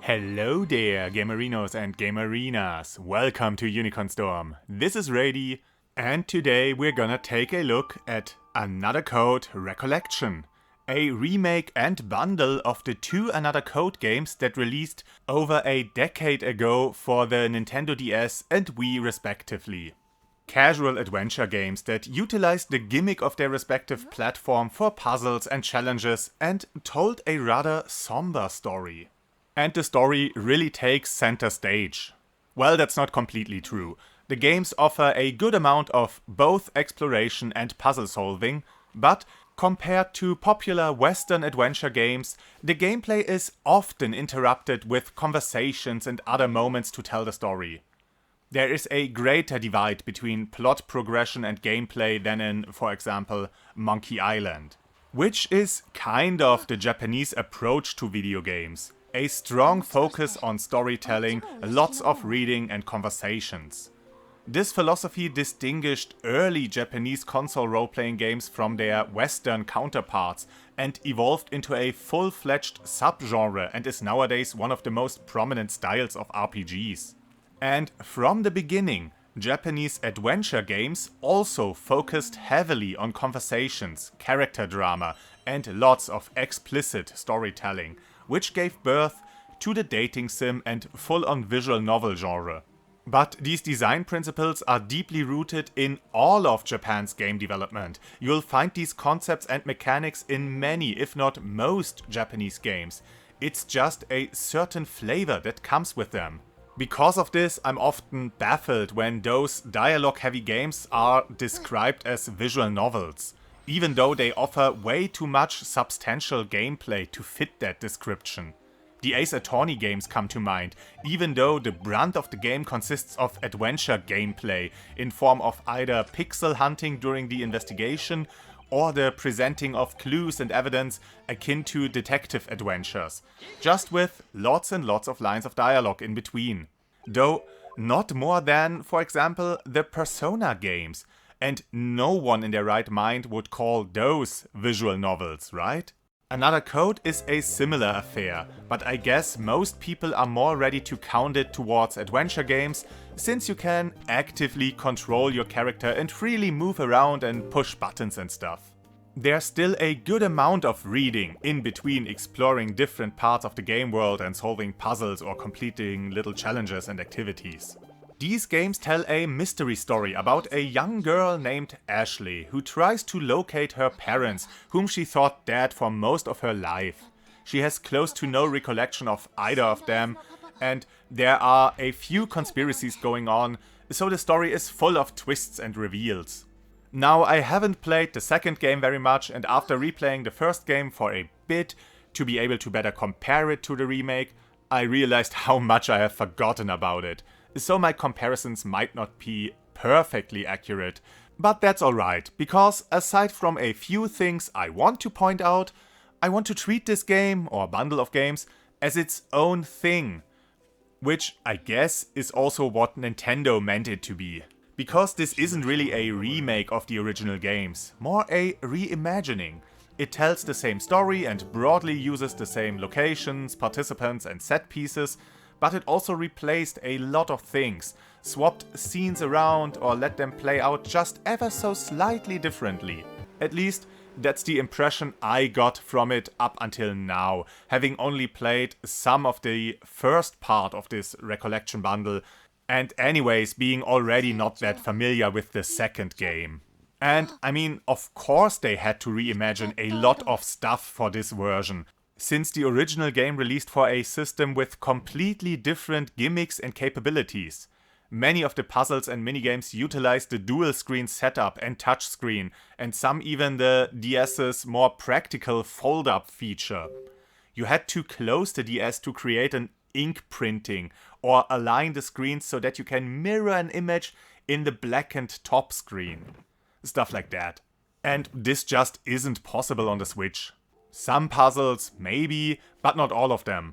Hello there, Gamerinos and Gamerinas. Welcome to UnicornStorm. This is Rady, and today we're gonna take a look at Another Code Recollection, a remake and bundle of the two Another Code games that released over a decade ago for the Nintendo DS and Wii respectively. Casual adventure games that utilized the gimmick of their respective platform for puzzles and challenges and told a rather somber story. And the story really takes center stage. Well, that's not completely true. The games offer a good amount of both exploration and puzzle solving, but compared to popular Western adventure games, the gameplay is often interrupted with conversations and other moments to tell the story. There is a greater divide between plot progression and gameplay than in, for example, Monkey Island, which is kind of the Japanese approach to video games. A strong focus on storytelling, lots of reading and conversations. This philosophy distinguished early Japanese console role-playing games from their Western counterparts and evolved into a full-fledged subgenre and is nowadays one of the most prominent styles of RPGs. And from the beginning, Japanese adventure games also focused heavily on conversations, character drama and lots of explicit storytelling, which gave birth to the dating sim and full-on visual novel genre. But these design principles are deeply rooted in all of Japan's game development. You'll find these concepts and mechanics in many, if not most, Japanese games. It's just a certain flavor that comes with them. Because of this, I'm often baffled when those dialogue-heavy games are described as visual novels, even though they offer way too much substantial gameplay to fit that description. The Ace Attorney games come to mind, even though the brunt of the game consists of adventure gameplay in form of either pixel hunting during the investigation or the presenting of clues and evidence akin to detective adventures, just with lots and lots of lines of dialogue in between. Though not more than, for example, the Persona games, and no one in their right mind would call those visual novels, right? Another Code is a similar affair, but I guess most people are more ready to count it towards adventure games, since you can actively control your character and freely move around and push buttons and stuff. There's still a good amount of reading in between exploring different parts of the game world and solving puzzles or completing little challenges and activities. These games tell a mystery story about a young girl named Ashley who tries to locate her parents, whom she thought dead for most of her life. She has close to no recollection of either of them, and there are a few conspiracies going on, so the story is full of twists and reveals. Now, I haven't played the second game very much, and after replaying the first game for a bit to be able to better compare it to the remake, I realized how much I have forgotten about it. So my comparisons might not be perfectly accurate, but that's alright, because aside from a few things I want to point out, I want to treat this game, or bundle of games, as its own thing. Which I guess is also what Nintendo meant it to be. Because this isn't really a remake of the original games, more a reimagining. It tells the same story and broadly uses the same locations, participants and set pieces, but it also replaced a lot of things, swapped scenes around or let them play out just ever so slightly differently. At least, that's the impression I got from it up until now, having only played some of the first part of this recollection bundle, and anyways being already not that familiar with the second game. And I mean, of course they had to reimagine a lot of stuff for this version, since the original game released for a system with completely different gimmicks and capabilities. Many of the puzzles and minigames utilized the dual screen setup and touchscreen, and some even the DS's more practical fold-up feature. You had to close the DS to create an ink printing, or align the screens so that you can mirror an image in the blackened top screen. Stuff like that. And this just isn't possible on the Switch. Some puzzles, maybe, but not all of them.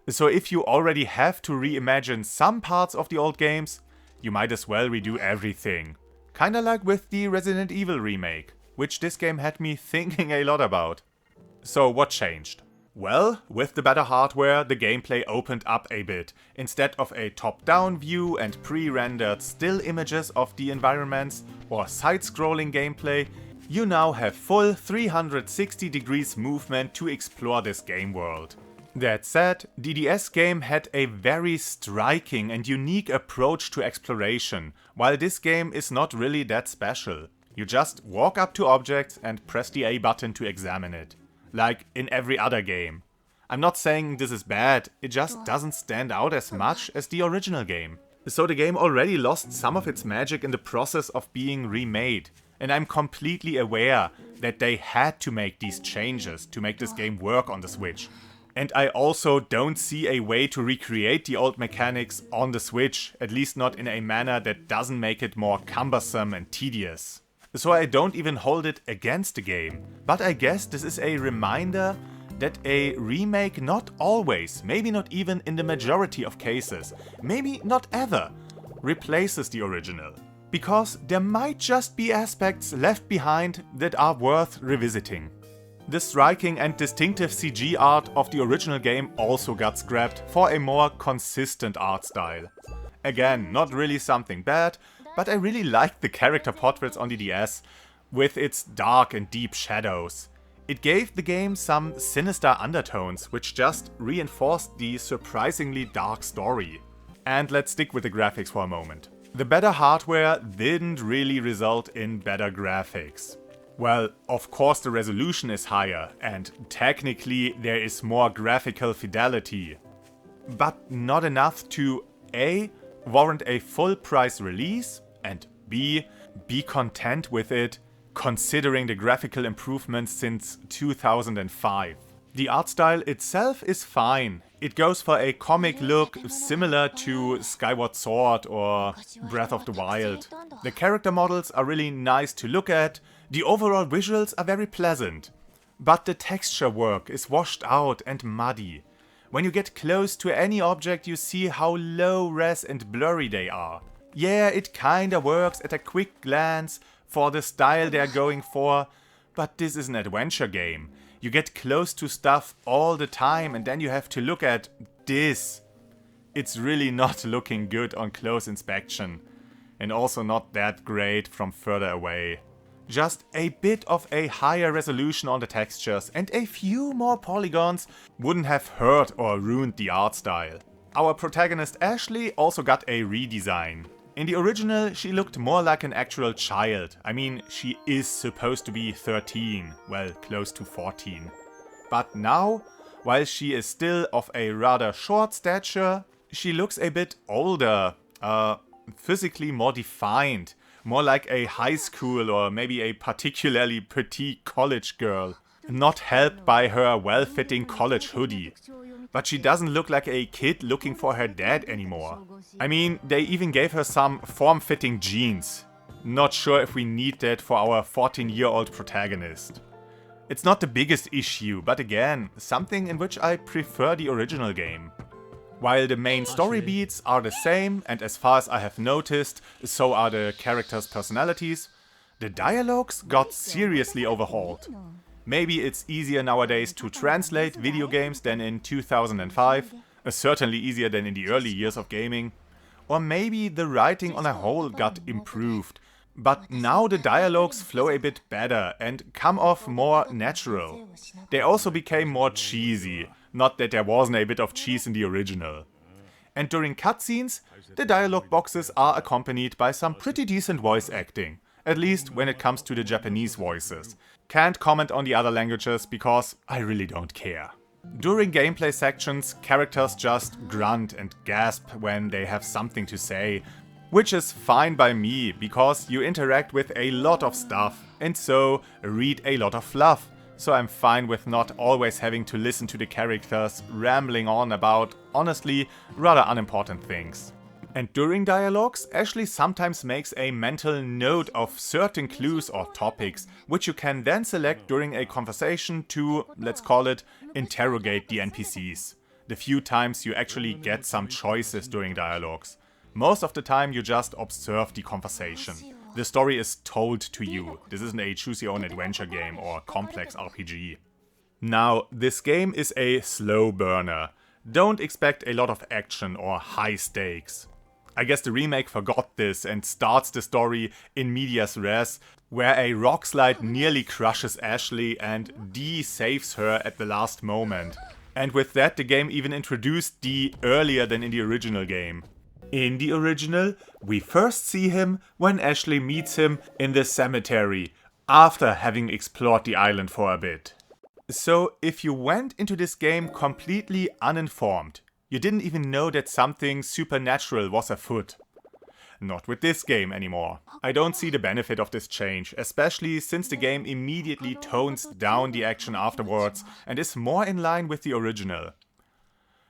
So if you already have to reimagine some parts of the old games, you might as well redo everything. Kinda like with the Resident Evil remake, which this game had me thinking a lot about. So what changed? Well, with the better hardware, the gameplay opened up a bit. Instead of a top-down view and pre-rendered still images of the environments or side-scrolling gameplay, you now have full 360 degrees movement to explore this game world. That said, the DS game had a very striking and unique approach to exploration, while this game is not really that special. You just walk up to objects and press the A button to examine it. Like in every other game. I'm not saying this is bad, it just doesn't stand out as much as the original game. So the game already lost some of its magic in the process of being remade, and I'm completely aware that they had to make these changes to make this game work on the Switch. And I also don't see a way to recreate the old mechanics on the Switch, at least not in a manner that doesn't make it more cumbersome and tedious. So I don't even hold it against the game, but I guess this is a reminder that a remake not always, maybe not even in the majority of cases, maybe not ever, replaces the original. Because there might just be aspects left behind that are worth revisiting. The striking and distinctive CG art of the original game also got scrapped for a more consistent art style. Again, not really something bad, but I really liked the character portraits on the DS, with its dark and deep shadows. It gave the game some sinister undertones, which just reinforced the surprisingly dark story. And let's stick with the graphics for a moment. The better hardware didn't really result in better graphics. Well, of course the resolution is higher, and technically there is more graphical fidelity. But not enough to A. warrant a full price release, and B. be content with it, considering the graphical improvements since 2005. The art style itself is fine. It goes for a comic look similar to Skyward Sword or Breath of the Wild. The character models are really nice to look at, the overall visuals are very pleasant. But the texture work is washed out and muddy. When you get close to any object you see how low res and blurry they are. Yeah, it kinda works at a quick glance for the style they're going for, but this is an adventure game. You get close to stuff all the time and then you have to look at this. It's really not looking good on close inspection, and also not that great from further away. Just a bit of a higher resolution on the textures and a few more polygons wouldn't have hurt or ruined the art style. Our protagonist Ashley also got a redesign. In the original, she looked more like an actual child. I mean, she is supposed to be 13, well, close to 14. But now, while she is still of a rather short stature, she looks a bit older, physically more defined, more like a high school or maybe a particularly petite college girl. Not helped by her well-fitting college hoodie. But she doesn't look like a kid looking for her dad anymore. I mean, they even gave her some form-fitting jeans. Not sure if we need that for our 14-year-old protagonist. It's not the biggest issue, but again, something in which I prefer the original game. While the main story beats are the same, and as far as I have noticed, so are the characters' personalities, the dialogues got seriously overhauled. Maybe it's easier nowadays to translate video games than in 2005, certainly easier than in the early years of gaming, or maybe the writing on a whole got improved, but now the dialogues flow a bit better and come off more natural. They also became more cheesy, not that there wasn't a bit of cheese in the original. And during cutscenes, the dialogue boxes are accompanied by some pretty decent voice acting, at least when it comes to the Japanese voices. Can't comment on the other languages because I really don't care. During gameplay sections, characters just grunt and gasp when they have something to say, which is fine by me because you interact with a lot of stuff and so read a lot of fluff. So I'm fine with not always having to listen to the characters rambling on about, honestly, rather unimportant things. And during dialogues, Ashley sometimes makes a mental note of certain clues or topics, which you can then select during a conversation to, let's call it, interrogate the NPCs. The few times you actually get some choices during dialogues. Most of the time you just observe the conversation. The story is told to you. This isn't a choose-your-own-adventure game or complex RPG. Now, this game is a slow burner. Don't expect a lot of action or high stakes. I guess the remake forgot this and starts the story in medias res, where a rock slide nearly crushes Ashley and Dee saves her at the last moment. And with that, the game even introduced Dee earlier than in the original game. In the original, we first see him when Ashley meets him in the cemetery, after having explored the island for a bit. So if you went into this game completely uninformed, you didn't even know that something supernatural was afoot. Not with this game anymore. I don't see the benefit of this change, especially since the game immediately tones down the action afterwards and is more in line with the original.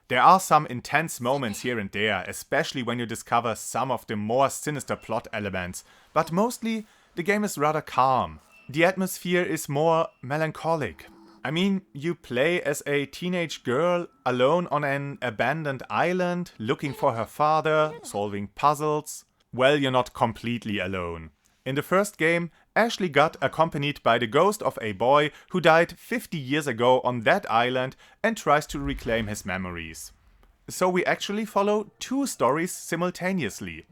There are some intense moments here and there, especially when you discover some of the more sinister plot elements, but mostly the game is rather calm. The atmosphere is more melancholic. I mean, you play as a teenage girl alone on an abandoned island, looking for her father, solving puzzles. Well, you're not completely alone. In the first game, Ashley got accompanied by the ghost of a boy who died 50 years ago on that island and tries to reclaim his memories. So we actually follow two stories simultaneously.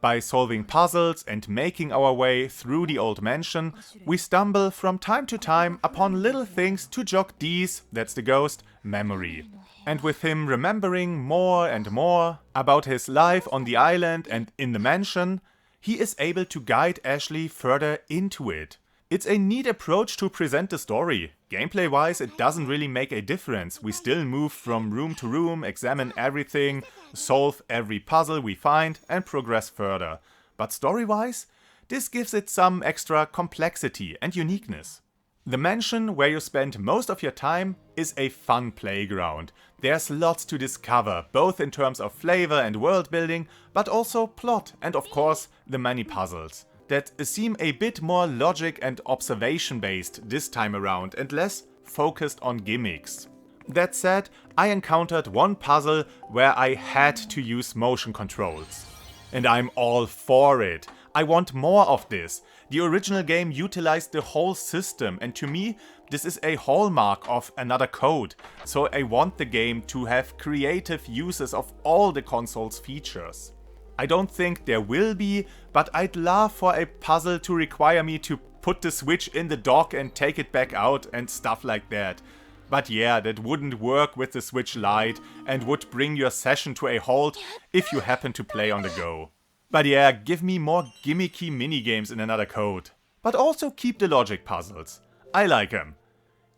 By solving puzzles and making our way through the old mansion, we stumble from time to time upon little things to jog Dee's, that's the ghost, memory. And with him remembering more and more about his life on the island and in the mansion, he is able to guide Ashley further into it. It's a neat approach to present the story. Gameplay wise, it doesn't really make a difference. We still move from room to room, examine everything, solve every puzzle we find and progress further. But story wise, this gives it some extra complexity and uniqueness. The mansion where you spend most of your time is a fun playground. There's lots to discover, both in terms of flavor and world building, but also plot and of course the many puzzles that seem a bit more logic and observation based this time around and less focused on gimmicks. That said, I encountered one puzzle where I had to use motion controls. And I'm all for it. I want more of this. The original game utilized the whole system, and to me, this is a hallmark of Another Code, so I want the game to have creative uses of all the console's features. I don't think there will be, but I'd love for a puzzle to require me to put the Switch in the dock and take it back out and stuff like that. But yeah, that wouldn't work with the Switch Lite and would bring your session to a halt if you happen to play on the go. But yeah, give me more gimmicky minigames in Another Code. But also keep the logic puzzles. I like them.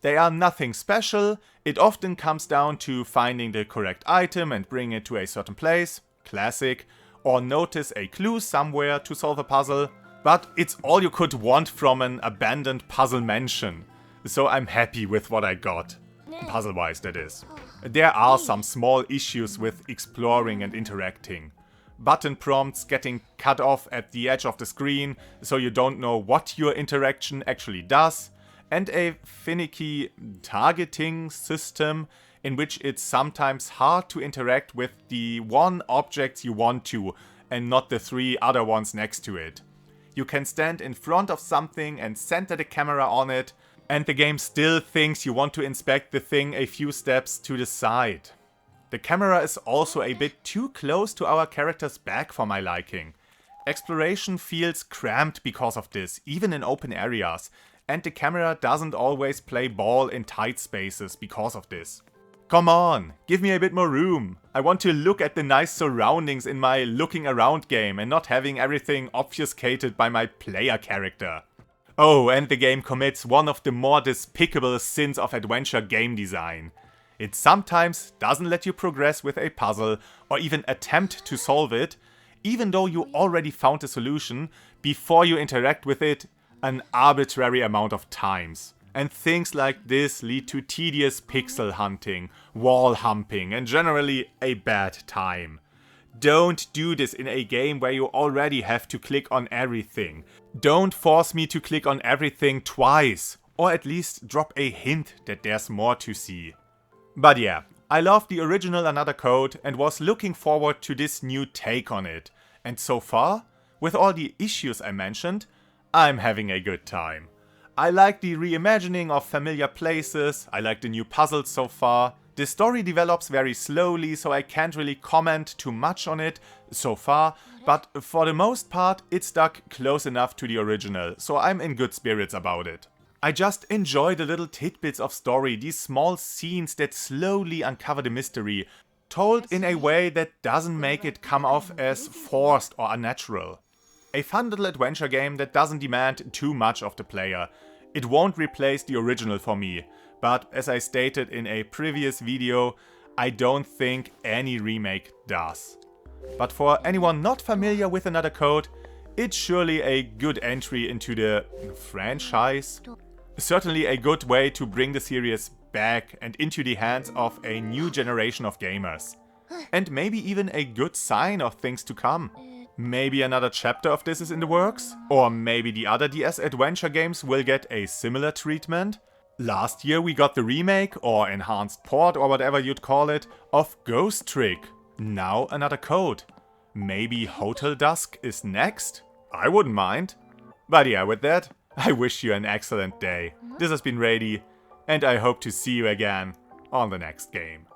They are nothing special, it often comes down to finding the correct item and bring it to a certain place, classic, or notice a clue somewhere to solve a puzzle, but it's all you could want from an abandoned puzzle mansion. So I'm happy with what I got. Puzzle-wise, that is. There are some small issues with exploring and interacting. Button prompts getting cut off at the edge of the screen, so you don't know what your interaction actually does, and a finicky targeting system in which it's sometimes hard to interact with the one object you want to, and not the three other ones next to it. You can stand in front of something and center the camera on it, and the game still thinks you want to inspect the thing a few steps to the side. The camera is also a bit too close to our character's back for my liking. Exploration feels cramped because of this, even in open areas, and the camera doesn't always play ball in tight spaces because of this. Come on, give me a bit more room. I want to look at the nice surroundings in my looking around game and not having everything obfuscated by my player character. Oh, and the game commits one of the more despicable sins of adventure game design. It sometimes doesn't let you progress with a puzzle or even attempt to solve it, even though you already found a solution before you interact with it an arbitrary amount of times. And things like this lead to tedious pixel hunting, wall humping, and generally a bad time. Don't do this in a game where you already have to click on everything. Don't force me to click on everything twice, or at least drop a hint that there's more to see. But yeah, I loved the original Another Code and was looking forward to this new take on it. And so far, with all the issues I mentioned, I'm having a good time. I like the reimagining of familiar places, I like the new puzzles so far. The story develops very slowly, so I can't really comment too much on it so far, but for the most part it stuck close enough to the original, so I'm in good spirits about it. I just enjoy the little tidbits of story, these small scenes that slowly uncover the mystery, told in a way that doesn't make it come off as forced or unnatural. A fun little adventure game that doesn't demand too much of the player. It won't replace the original for me, but as I stated in a previous video, I don't think any remake does. But for anyone not familiar with Another Code, it's surely a good entry into the franchise. Certainly a good way to bring the series back and into the hands of a new generation of gamers. And maybe even a good sign of things to come. Maybe another chapter of this is in the works? Or maybe the other DS adventure games will get a similar treatment? Last year we got the remake, or enhanced port, or whatever you'd call it, of Ghost Trick. Now Another Code. Maybe Hotel Dusk is next? I wouldn't mind. But yeah, with that, I wish you an excellent day. This has been Rady, and I hope to see you again on the next game.